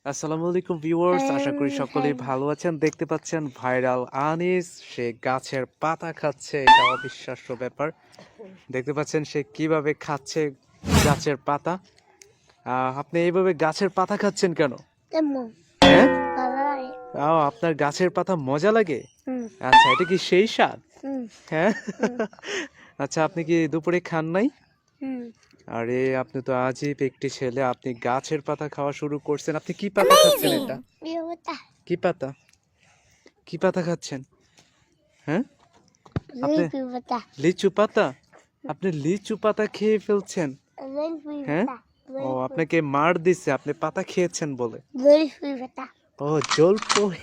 আসসালামু আলাইকুম ভিউয়ার্স, আশা করি সকলেই ভালো আছেন। দেখতে পাচ্ছেন ভাইরাল আনিস, সে গাছের পাতা খাচ্ছে। এটা অবিশ্বাস্য ব্যাপার। দেখতে পাচ্ছেন সে কিভাবে খাচ্ছে গাছের পাতা। আপনি এইভাবে গাছের পাতা খাচ্ছেন কেন? হ্যাঁ, আপনার গাছের পাতা মজা লাগে? আচ্ছা, এটা কি সেই স্বাদ? হ্যাঁ। আচ্ছা, আপনি কি দুপুরে খান নাই? আরে, আপনি তো আজীব একটি ছেলে, আপনি গাছের পাতা খাওয়া শুরু করছেন। আপনি কি পাতা খাচ্ছেন? এটা কি পাতা? কি পাতা খাচ্ছেন? হ্যাঁ, আপনি লিচু পাতা? আপনি লিচু পাতা খেয়ে ফেলছেন? হ্যাঁ, ও আপনাকে মার দিছে, আপনি পাতা খেয়েছেন বলে। ও জলপাই,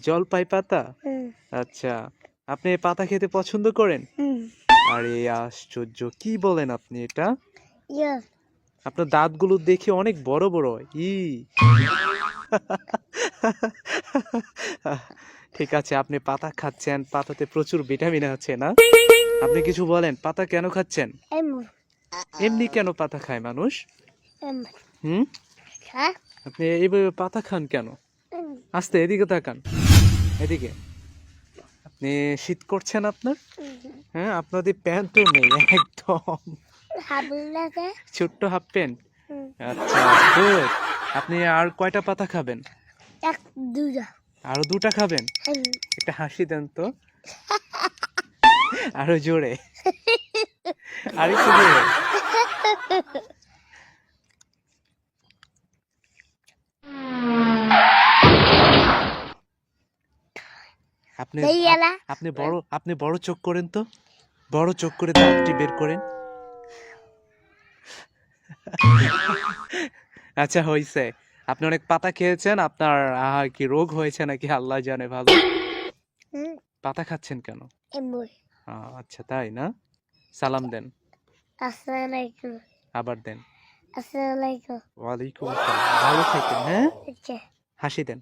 জলপাই পাতা। আচ্ছা, আপনি পাতা খেতে পছন্দ করেন? আরে আশ্চর্য, কি বলেন আপনি এটা? আপনার দাঁতগুলো দেখে অনেক বড় বড়। ই ঠিক আছে, আপনি পাতা খাচ্ছেন, পাতাতে প্রচুর ভিটামিন আছে না? আপনি কিছু বলেন, পাতা কেন খাচ্ছেন? এমনি কেন পাতা খায় মানুষ? হুম, আপনি এইভাবে পাতা খান কেন? আস্তে এদিকে তাকান, এদিকে। আপনি শীত করছেন আপনার? হ্যাঁ, আপনাদের প্যান্টও নেই একদম, ছোট্ট হাফ প্যান্ট। আচ্ছা, গুড। আপনি আর কয়টা পাতা খাবেন? আরো দুটা খাবেন? একটা হাসি দেন তো, আরো জোরে, আরেকটু জোরে। আপনি আপনি বড় চোখ করেন তো, বড় চোখ করে দাঁতটি বের করেন। আচ্ছা, হইছে। আপনি অনেক পাতা খেয়েছেন, আপনার কি রোগ হয়েছে নাকি আল্লাহ জানে ভালো। পাতা খাচ্ছেন কেন? আচ্ছা, তাই না? সালাম দেন, আবার দেন। ওয়ালাইকুম আসসালাম। ভালো থাকেন, হ্যাঁ? হাসি দেন।